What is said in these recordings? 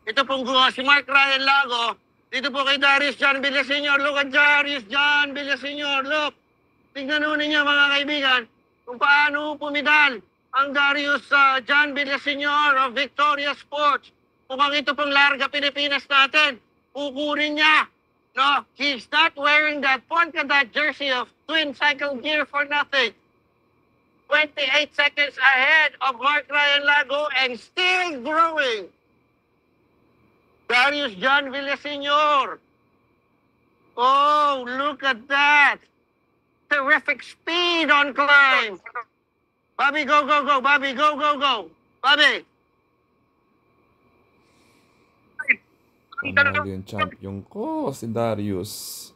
Ito pong si Mark Ryan Lago. Dito po kay Darius John Villaseñor. Look at Darius John Villaseñor. Look. Tingnan nun ninyo mga kaibigan kung paano pumidal ang Darius John Villaseñor of Victoria Sports. Mukhang ito pong Larga Pilipinas natin. Kukunin niya. No, he's not wearing that Ponca Dot jersey of Twin Cycle Gear for nothing. 28 seconds ahead of Mark Ryan Lago and still growing. Darius John Villaseñor. Oh, look at that. Terrific speed on climb. Bobby, go, go, go. Bobby, go, go, go. Bobby. Panalo yung champion ko, si Darius.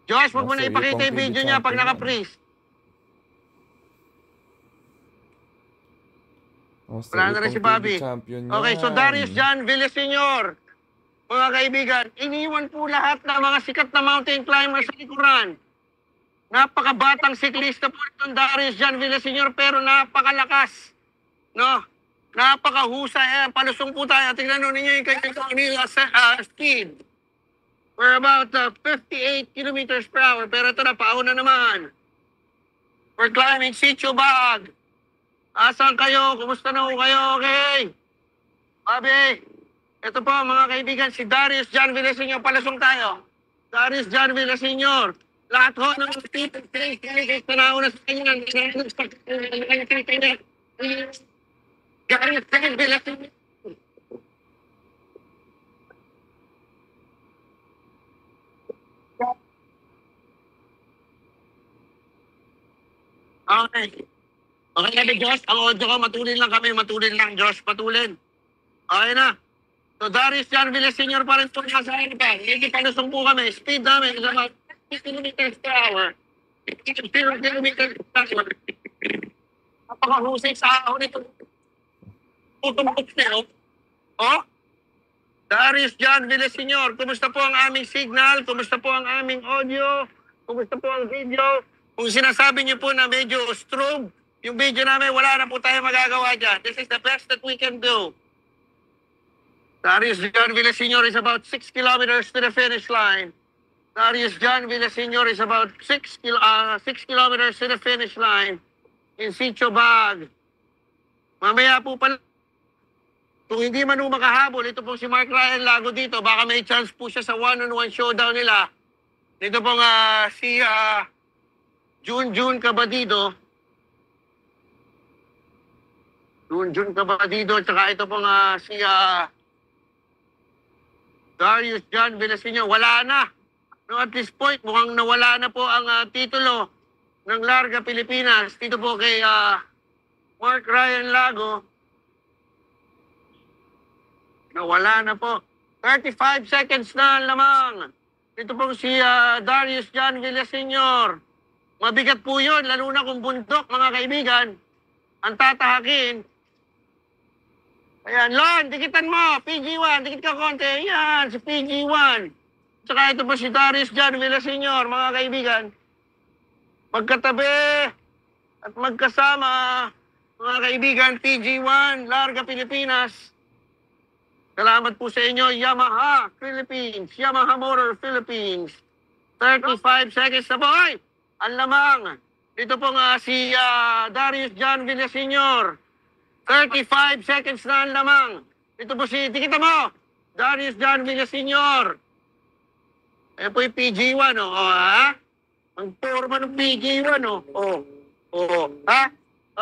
Josh, wag mo na ipakita yung video niya pag naka-freeze. Wala na rin si Bobby. Okay, so Darius John Villaseñor. Mga kaibigan, iniwan po lahat ng mga sikat na mountain climbers sa likuran. Napakabatang siklista po itong Darius John Villaseñor pero napakalakas. No? Napakahusay. Palusong po tayo. Tingnan nyo ninyo yung kanyang speed. We're about 58 kilometers per hour. Pero ito na, pauna naman. We're climbing Sitio Bag. Asan kayo? Kumusta na kayo? Okay. Bobby. Ito po mga kaibigan, si Darius John Villaseñor. Palusong tayo. Darius John Villaseñor. Lahat ho ng people, na nauna sa kanya. Darius John Villaseñor. Okay. Okay na Josh, ang audio ko, matulin lang kami, matulin lang Josh, patulin. Okay na. So Darius John Villaseñor pa rin po nasa akin pa. Hindi palusong po kami. Speed namin is about 50 kilometers per hour. 0 kilometers per hour. Napakahusay sa ahon ito. Tutumbok na, oh. Darius John Villaseñor, kumusta po ang aming signal? Kumusta po ang aming audio? Kumusta po ang video? Kung sinasabi niyo po na medyo strobe, yung video namin, wala na po tayo magagawa dyan. This is the best that we can do. Darius John Villaseñor is about 6 kilometers to the finish line. Darius John Villaseñor is about 6 kilometers to the finish line in Sitio Bag. Mamaya po pala, kung hindi man makahabol, ito po si Mark Ryan Lago dito, baka may chance po siya sa one-on-one showdown nila. Dito po si Junjun Cabadido. Junjun Cabadido, tsaka ito po si Darius John Villaseñor. Wala na. No, at this point, mukhang nawala na po ang titulo ng Larga Pilipinas. Dito po kay Mark Ryan Lago. Nawala na po. 35 seconds na lamang. Dito po si Darius John Villaseñor. Mabigat po yun, lalo na kung bundok, mga kaibigan. Ang tatahakin. Ayan, Lon, dikitan mo. PG1, dikit ka konti. Ayan, si PG1. Tsaka ito po si Darius John Villaseñor, mga kaibigan. Magkatabi at magkasama, mga kaibigan, PG1, Larga Pilipinas. Salamat po sa inyo, Yamaha Philippines, Yamaha Motor Philippines. 35 seconds na po. Ay, ang lamang. Dito po si Darius John Villaseñor. 35 seconds na ang lamang. Dito po dikita mo, Darius John Villaseñor. Ayan po yung PG1, ha? Ang forma ng PG1, ha?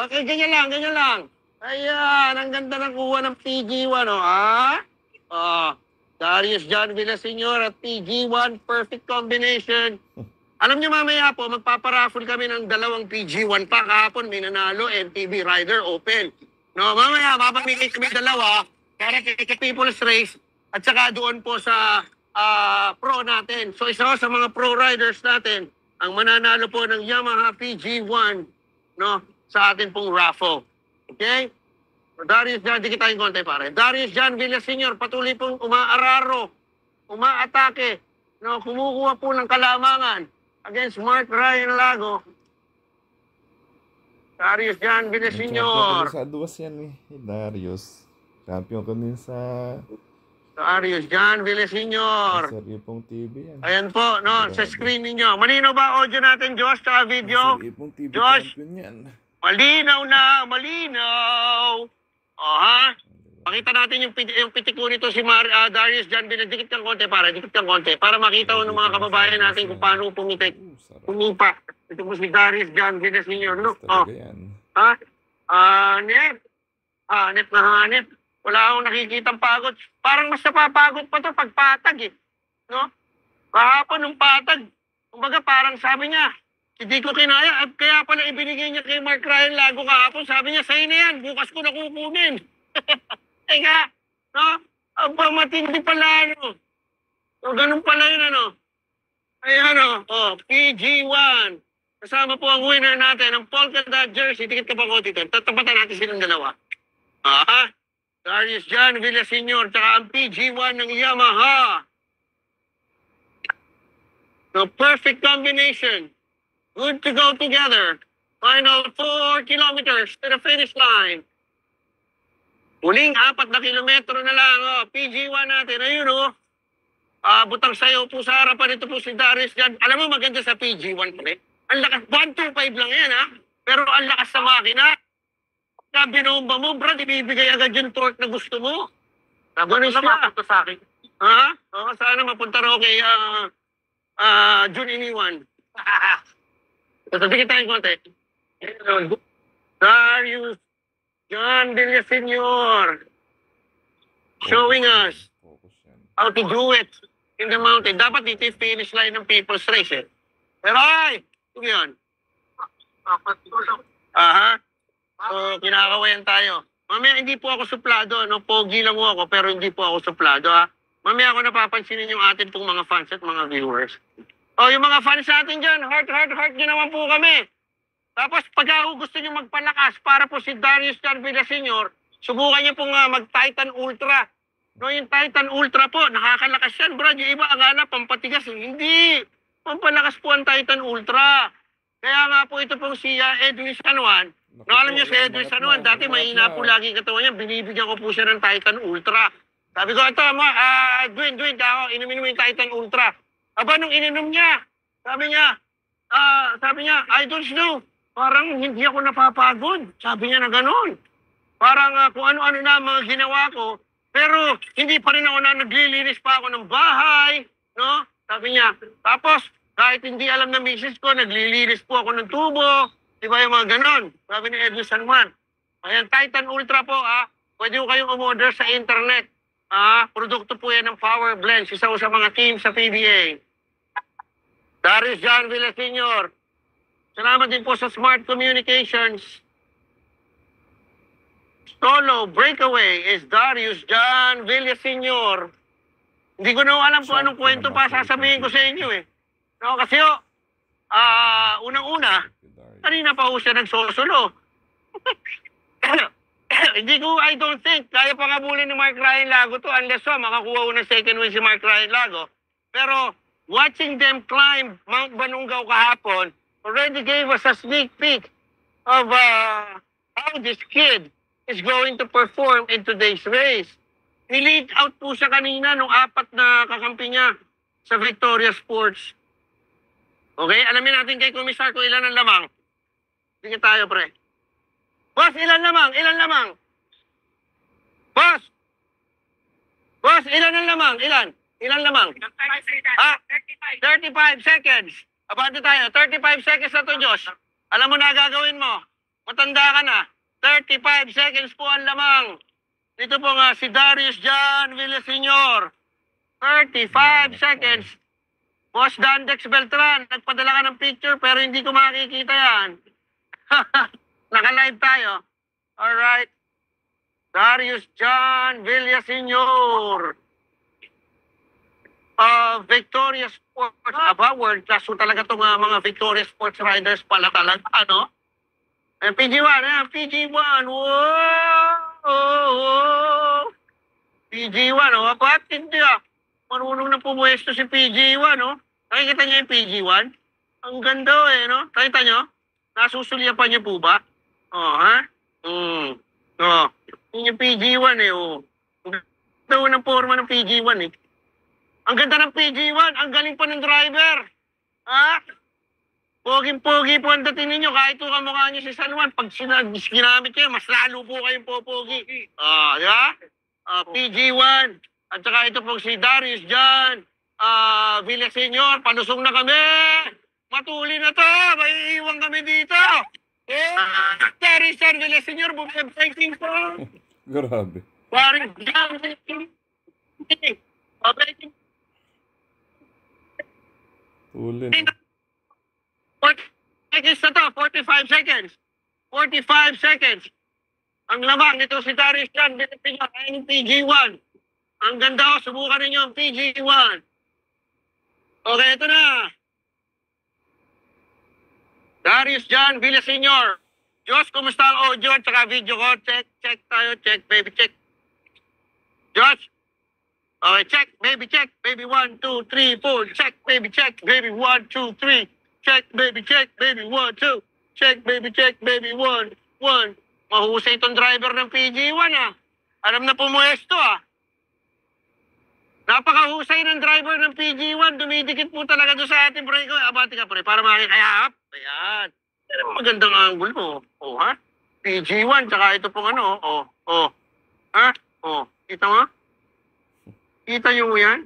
Okay, ganyan lang. Ayan, ang ganda ng kuha ng PG1, ha? Darius John Villaseñor at PG1, perfect combination. Alam niyo mamaya po, magpaparaffle kami ng 2 PG1 pa. Kahapon may nanalo, MTB Rider Open. No, mamaya, mapamigay kami 2 para kay People's Race at saka doon po sa pro natin. So isa sa mga pro riders natin ang mananalo po ng Yamaha PG1 no, sa atin pong raffle. Okay? So Darius John, di kita yung konti pare. Darius John Villaseñor, patuloy pong umaararo, umaatake, no, kumukuha po ng kalamangan against Mark Ryan Lago. Darius John Villaseñor. Champion ko din sa Aduas yan Darius. Champion ko din sa Darius John Villaseñor. Sir Ipong TV yan. Ayan po, no, sa screen ninyo. Malinaw ba audio natin, Josh, tsaka video? Sir Ipong TV Josh, champion yan. malinaw na, malinaw. O, ha? Pakita natin yung pitik ko nito si Darius John Villaseñor. Dikit kang konti, dikit kang konti. Para makita ko ng mga kababayan natin kung paano pumitik. Pumipa. Ito po si Darius John Villaseñor. No? Oh. Talaga yan. Ha? Hanip. Hanip na hanip. Wala akong nakikitang pagod. Parang mas napapagod pa to pag patag eh. No? Kahapon nung patag. Kumbaga parang sabi niya, hindi ko kinaya. At kaya pala ibinigay niya kay Mark Ryan Lago kahapon. Sabi niya, sa'yo na yan. Bukas ko na kukunin. Teka. No? Aba, matindi pala ano. So, ganun pala yun ano. Ay ano. Oh, PG1. Kasama po ang winner natin ng polka dot jersey. Tikit ka pa ko dito. Tatapatan natin silang dalawa. Darius John Villaseñor, tsaka ang PG1 ng Yamaha. The perfect combination. Good to go together. Final 4 kilometers to the finish line. Huling 4 na kilometro na lang. Oh, PG1 natin. Ayun oh. Butang sayo po sa harapan. Ito po si Darius John. Alam mo maganda sa PG1 pa rin. Ang lakas. 125 lang yan ha. Pero ang lakas sa makina. Na binomba mo, Brad, ibibigay agad yung torque na gusto mo. Ganun siya. Mapunta sa akin. Ha? Oo, sana mapunta raw kay June Iniwan. Sasabihin tayo konti. Darius John Villaseñor showing us how to do it in the mountain. Dapat dito yung finish line ng People's Race eh. Pero ay, ito yun. So, kinakawayan tayo. Mamaya hindi po ako suplado, no? Pogi lang ako, pero hindi po ako suplado, ha? Mamaya ako napapansinin yung atin pong mga fans at mga viewers. O, yung mga fans natin dyan, heart nyo naman po kami. Tapos, pag gusto nyo magpalakas para po si Darius John Villaseñor, subukan nyo pong mag-Titan Ultra. No, yung Titan Ultra po, nakakalakas yan, bro. Yung iba, akala, pampatigas. Hindi. Pampalakas po ang Titan Ultra. Kaya nga po ito pong si Edwin San Juan. No, alam niyo si Edwin San Juan, dati mahina po lagi katawan niya, binibigyan ko po siya ng Titan Ultra. Sabi ko, ito mo, Dwayne, ako, inumin mo yung Titan Ultra. Aba, nung ininom niya, sabi niya, I don't know, parang hindi ako napapagod. Sabi niya na gano'n. Parang kung ano-ano na mga ginawa ko, pero hindi pa rin ako na naglilinis pa ako ng bahay, no? Sabi niya, tapos, kahit hindi alam na misis ko, naglilinis po ako ng tubo, di ba yung mga ganon? Sabi ni Edwin San Juan. Ayan, Titan Ultra po, pwede ko kayong umorder sa internet. Produkto po yan ng Power Blends, isa ko sa mga team sa PBA. Darius John Villaseñor. Salamat din po sa Smart Communications. Solo breakaway is Darius John Villaseñor. Hindi ko na alam kung anong kwento pa sasabihin ko sa inyo eh. No, kasi unang-una, kanina pa ho siya nagsosolo. I don't think, kaya pa nga bulin ni Mark Ryan Lago to unless makakuha ho ng second win si Mark Ryan Lago. Pero watching them climb Mount Banungaw kahapon already gave us a sneak peek of how this kid is going to perform in today's race. Ni-lead out po siya kanina nung 4 na kakampi niya sa Victoria Sports. Okay, alamin natin kay Komisar kung ilan ang lamang. Sige tayo, pre. Boss, ilan lamang? Ilan lamang? Boss! Boss, ilan ang lamang? Ilan? Ilan lamang? 35 seconds. Abante tayo. 35 seconds na to, Josh. Alam mo na gagawin mo. Matanda ka na. 35 seconds po ang lamang. Dito po nga si Darius John Villaseñor. 35 seconds. Boss Dandex Beltran, nagpadala ka ng picture pero hindi ko makikita yan. Naka-live tayo. Alright. Darius John Villaseñor. Victoria Sports. Aba, world class po talaga itong mga Victoria Sports riders pala talaga. Ano? PG1, PG1. Whoa! PG1, Ba't hindi marunong na pumuesto si PG1, Nakikita niyo yung PG1? Ang ganda, no? Nakita niyo? Nasusulyapan niyo po ba? Ha? Yun yung PG1, Ito ng forma ng PG1 eh. Ang ganda ng PG1, ang galing pa ng driver. Ha? Poging-pogi po ang dating ninyo. Kahit po kamukha niyo si San Juan, pag ginamit kayo, mas lalo po kayong popogi. Di ba? PG1. At saka ito po si Darius Jan. Villaseñor, panusong na kami. Matuli na to. May iwan kami dito. Darius Jan, Villaseñor, bumibreaking po. Grabe. Parang Jan, Tulin. 40 seconds na to, 45 seconds. 45 seconds. Ang lamang nito si Darius Jan, binipigyan kayo ng PG1. Ang ganda ko, subukan ninyo ang PG1. Okay, ito na. Darius Jan Villaseñor. Diyos, kumusta ang audio at saka video ko? Check tayo, check, baby, check. Josh? Okay, check, baby, 1, 2, 3, 4. Check, baby, 1, 2, 3. Check, baby, 1, 2. Check, baby, 1, 1. Mahusay itong driver ng PG1 ah. Alam na pumuesto ah. Napakahusay ng driver ng PG1. Dumidikit po talaga doon sa ating break. Abati ka pre, para makikayap. Ayan. Yan ang magandang angle mo. Oh, ha? PG1, tsaka ito pong ano. Oh. Ha? Oh, kita mo? Kita nyo mo yan?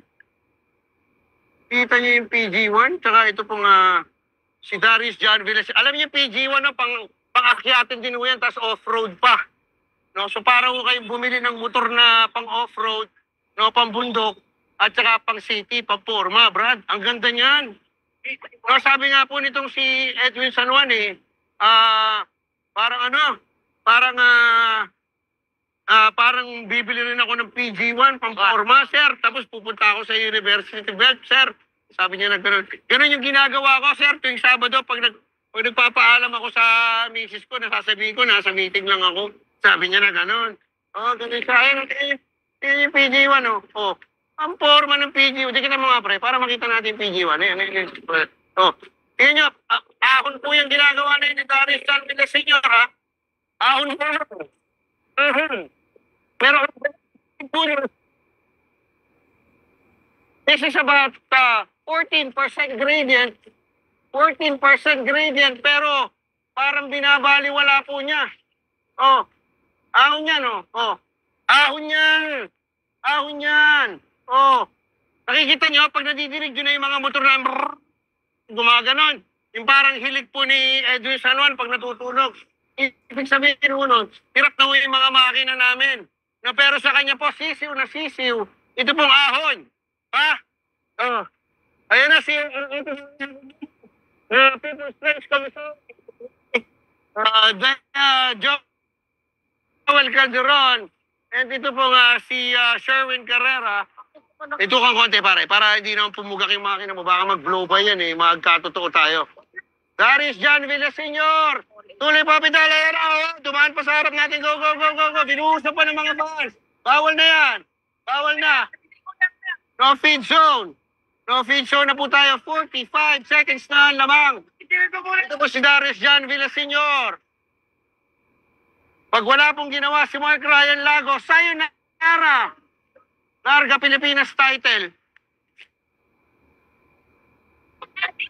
Kita nyo yung PG1, tsaka ito pong si Darius Jan Villas. Alam niyo PG1, no, pang-akyatin din mo yan, tapos off-road pa. No? So para ko kayong bumili ng motor na pang-off-road, no, pang-bundok, at saka pang-city, pang-forma, Brad. Ang ganda niyan. No, sabi nga po nitong si Edwin San Juan parang bibili rin ako ng PG1 pang-forma, sir. Tapos pupunta ako sa University Belt, sir. Sabi niya na gano'n. Gano'n yung ginagawa ko, sir. Tuwing Sabado, pag nagpapaalam ako sa misis ko, nasasabihin ko, nasa meeting lang ako. Sabi niya na gano'n. Ganun siya. Ayun yung PG1, oh. Ang forma ng PG1. Di kita mga pre, para makita natin yung PG1. Ayan. Tingnan nyo, ahon po yung ginagawa na ni Darius Jan Villaseñor, ha? Ahon po. Pero this is about 14% gradient. 14% gradient, pero parang binabaliwala po niya. Ahon yan, Ahon yan. Nakikita nyo, pag nadidinig nyo na yung mga motor na gumaganon. Yung parang hilig po ni Edwin San Juan pag natutunog. Ibig sabihin ho nun, hirap na ho yung mga makina namin. No, pero sa kanya po, sisiw na sisiw. Ito pong ahon. Ha? Ayan na si People's Friends Commission. Joel Calderon. And ito pong si Sherwin Carrera. Ito kang konti pare, para hindi naman pumugak yung makina mo. Baka mag-blow pa yan eh, magkatotoo tayo. Darius Jan Villaseñor. Tuloy po, pedala yan. Dumaan pa sa harap natin. Go. Binuusap pa ng mga bus. Bawal na yan. Bawal na. No feed zone. No feed zone na po tayo. 45 seconds na lamang. Ito po si Darius Jan Villaseñor. Pag wala pong ginawa si Mark Ryan Lago, sayonara. Larga Pilipinas title.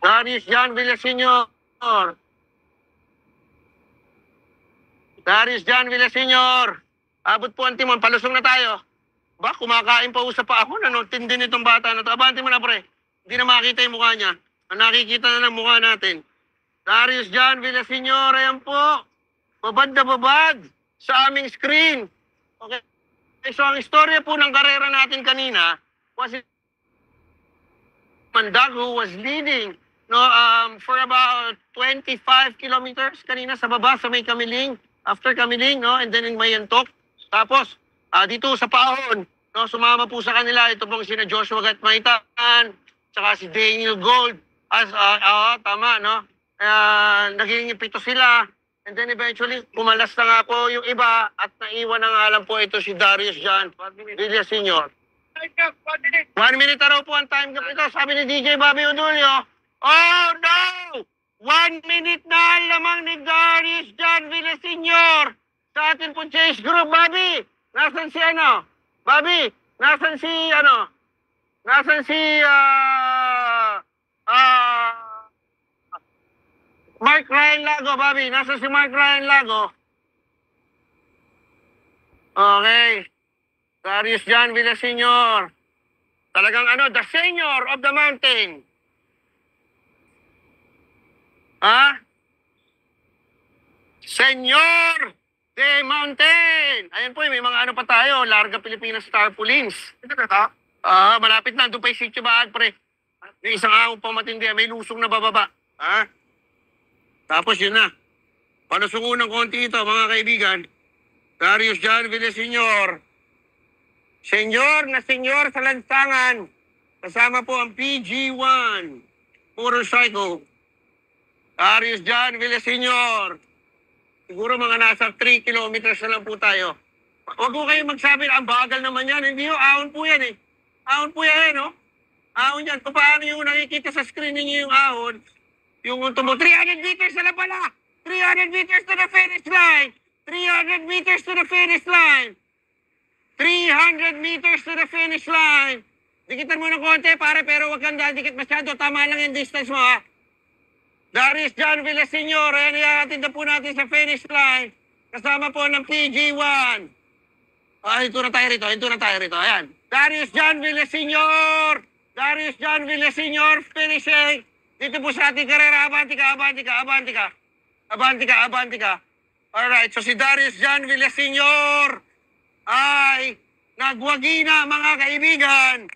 Darius Jan Villaseñor. Darius Jan Villaseñor. Abot po ang timon. Palusong na tayo. Kumakain pa usap pa ako. Tindi nitong bata na ito. Abante mo na pre. Hindi na makita yung mukha niya. Nakikita na ng mukha natin. Darius Jan Villaseñor. Ayan po. Babad na babad sa aming screen. Okay. So ang istorya po ng karera natin kanina was Mandag who was leading for about 25 kilometers kanina sa baba sa may Kamiling, after Kamiling, and then in Mayantok. Tapos dito sa Paon, sumama po sa kanila ito pong sina Joshua Gatmaitan, tsaka si Daniel Gold. Tama, naging 7 sila. And then eventually, kumalas na nga po yung iba at naiwan na nga lang po ito si Darius Jan Villaseñor. 1 minute na raw po ang time gap ito. Sabi ni DJ Bobby Odulio, oh no! 1 minute na lamang ni Darius Jan Villaseñor sa atin po chase group. Bobby, nasan si Bobby, Nasaan si, ano? Nasaan si, Mark Ryan Lago, Bobby? Nasaan si Mark Ryan Lago? Okay. Darius John Villaseñor. Talagang ano, the senior of the mountain. Ha? Senyor de Mountain. Ayan po, may mga ano pa tayo. Larga Pilipinas Tarpaulins. Malapit na. Doon pa yung sitio baag, pre. May isang ahon pa matindi. May lusong na bababa. Ha? Tapos yun na. Panusungo ng konti ito, mga kaibigan. Darius John Villaseñor. Senyor na senyor sa lansangan. Kasama po ang PG1 motorcycle. Darius John Villaseñor. Siguro mga nasa 3 kilometers na lang po tayo. Huwag ko kayo magsabi na ang bagal naman yan. Hindi ho, ahon po yan eh. Ahon po yan, no? Ahon yan. Kung paano yung nakikita sa screen ninyo yung ahon, yung 300 meters na lang pala. 300 meters to the finish line. 300 meters to the finish line. 300 meters to the finish line. Dikitan mo ng konti, pare, pero huwag kang dikit masyado. Tama lang yung distance mo, ha? Darius John Villaseñor, ayan, ihatid na po natin sa finish line. Kasama po ng PG1. Ito na tayo rito, ayan. Darius John Villaseñor! Darius John Villaseñor finishing. Dito po sa ating karera, abanti ka. Alright, so si Darius John Villaseñor ay nagwagi na, mga kaibigan,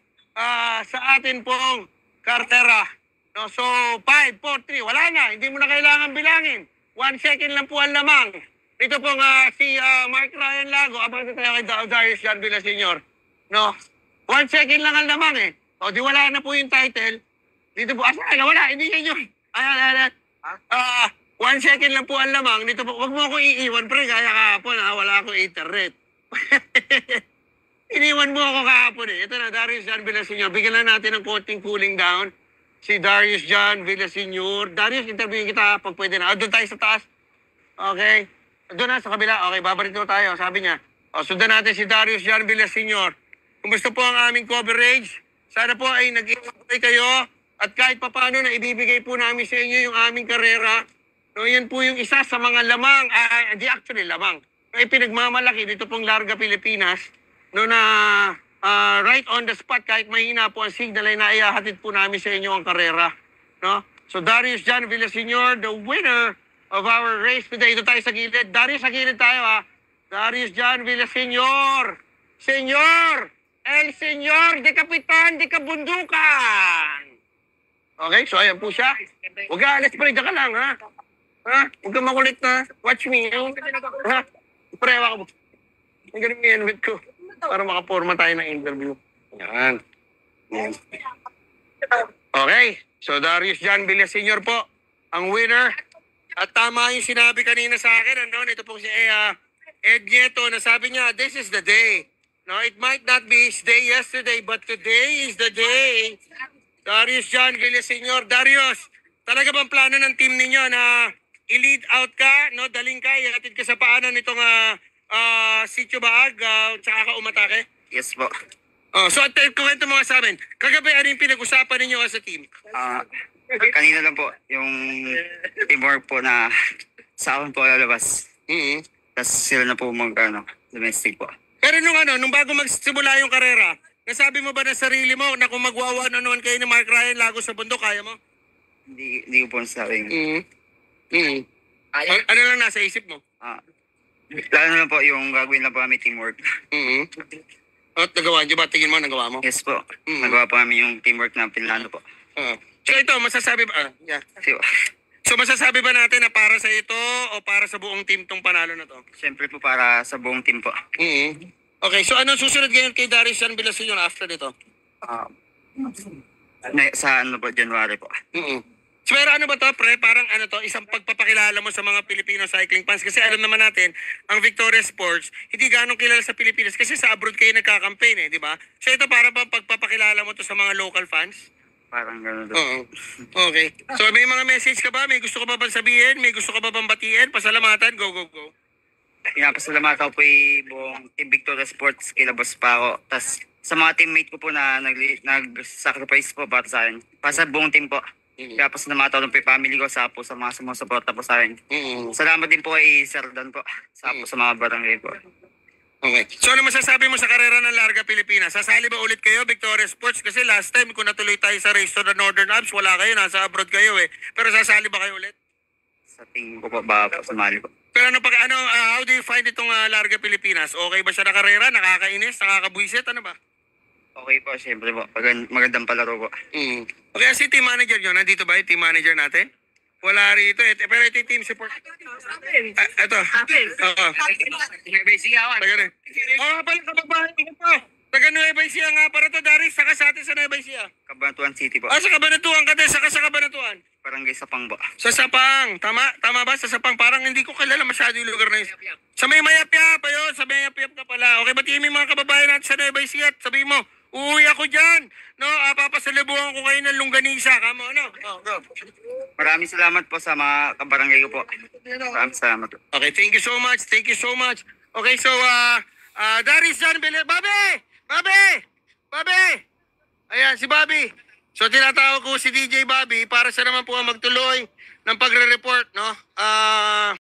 sa atin pong kartera. No, so, 5, 4, 3, wala na. Hindi mo na kailangan bilangin. 1 second lang po ang lamang. Ito pong si Mark Ryan Lago. Abang tayo kay Darius John Villaseñor. No, 1 second lang ang lamang eh. O, di wala na po yung title. Dito po, wala, hindi yan yun. Ayan. 1 second lang po ang lamang. Dito po, wag mo ako iiwan, pre. Kaya kahapon, wala akong internet. Iniwan mo ako kahapon eh. Ito na, Darius John Villaseñor. Bigyan na natin ng konting cooling down. Si Darius John Villaseñor. Darius, interviewin kita pag pwede na. Doon tayo sa taas. Okay. Doon na, sa kabila. Okay, babarito tayo. Sabi niya. Sundan natin si Darius John Villaseñor. Kumusta po ang aming coverage? Sana po ay nag-enjoy kayo. At kahit papano na ibibigay po namin sa inyo yung aming karera. No, yan po yung isa sa mga lamang. Di actually lamang. Ay pinagmamalaki dito pong Larga Pilipinas. No, na right on the spot, kahit mahina po ang signal ay naihahatid po namin sa inyo ang karera. No? So Darius John Villaseñor, the winner of our race today. Ito tayo sa gilid. Darius, sa gilid tayo, ha. Darius John Villaseñor. Senyor! El Senyor de Kapitan de Kabundukan! Okay, so ayan po siya. Huwag ka, let's pray, ka lang, ha? Ha? Huwag ka makulit na. Watch me. Ha? Prewa ko. Ang galing yung helmet ko. Para makaporma tayo ng interview. Yan. Okay. So, Darius John Villaseñor po, ang winner. At tama yung sinabi kanina sa akin. Ano? Ito po si Ed Nieto na sabi niya, this is the day. No, it might not be his day yesterday, but today is the day. Darius John Villaseñor. Darius, talaga bang plano ng team ninyo na i-lead out ka, no? Daling ka, ihatid ka sa paanan nitong sitio baag, tsaka ka umatake? Yes po. So, kwento mo nga sa amin. Kagabi, ano yung pinag-usapan ninyo sa team? Kanina lang po, yung teamwork po na sa akin po lalabas. Tapos sila na po domestic po. Pero nung bago magsimula yung karera, nasabi mo ba na sarili mo na kung magwawan-anuan kayo ni Mark Ryan Lago sa bundok, kaya mo? Hindi ko po nasabi. Ano lang nasa isip mo? Lalo na po yung gagawin lang po kami teamwork. At nagawa niyo ba? Tingin mo, nagawa mo? Yes po. Nagawa po kami yung teamwork na pinlano po. So ito, masasabi ba? So masasabi ba natin na para sa ito o para sa buong team tong panalo na to? Siyempre po para sa buong team po. Okay, so anong susunod ngayon kay Darius John Villaseñor after dito? Sa January po. So, pero ano ba to, pre? Parang isang pagpapakilala mo sa mga Filipino cycling fans. Kasi alam naman natin, ang Victoria Sports, hindi ganong kilala sa Pilipinas kasi sa abroad kayo nagka-campaign di ba? So ito para ba pagpapakilala mo to sa mga local fans? Parang gano'n doon. Oo. Okay. So may mga message ka ba? May gusto ka ba bang sabihin? May gusto ka ba bang batiin? Pasalamatan? Go. Pinapasalamatan ko po yung buong Team Victoria Sports, kila Boss Paco. Tapos sa mga teammate ko po na nag-sacrifice po para sa akin. Para sa buong team po. Kaya po sa namatulong po yung family ko, sa po sa mga sumusuporta po sa akin. Salamat din po kay Sir Dan po. Sa po sa mga barangay po. Okay. So ano masasabi mo sa karera ng Larga Pilipinas? Sasali ba ulit kayo, Victoria Sports? Kasi last time, kung natuloy tayo sa race to the Northern Alps, wala kayo, nasa abroad kayo eh. Pero sasali ba kayo ulit? Sa tingin ko po, baka po sumali po. Pero how do you find itong Larga Pilipinas? Okay ba siya na karera? Nakakainis? Nakakabwisit? Ano ba? Okay po, siyempre po. Magandang palaro po. Okay, si team manager nyo, nandito ba yung team manager natin? Wala rito eh. Pero ito yung team support. Ito. Oo. Taga rin. Oo, pala kapagbahay ko po. Taga Nueva Ecija nga para to, Darius. Saka sa atin sa Nueva Ecija. Cabanatuan City po. Sa Cabanatuan ka din. Saka sa Cabanatuan. Barangay Sapang po. Sa Sapang. Tama ba? Sa Sapang. Parang hindi ko kilala masyado yung lugar na yun. Sa may Mayapyap pa yun. Sa Mayapyap ka pala. Okay, batiin mo yung mga kababayan natin sa Nueva Ecija. Sabihin mo, uuwi ako dyan. No, papasalibuhan ko kayo ng longganisa. Kamo, ano? Go. Maraming salamat po sa mga kabarangay ko po. Maraming salamat po. Okay, thank you so much. Thank you so much. Okay, so, Darius John Bele. Bobby! Ayan, si Bobby. So, tinatawag ko si DJ Bobby para sa naman po ang magtuloy ng pagre-report, no?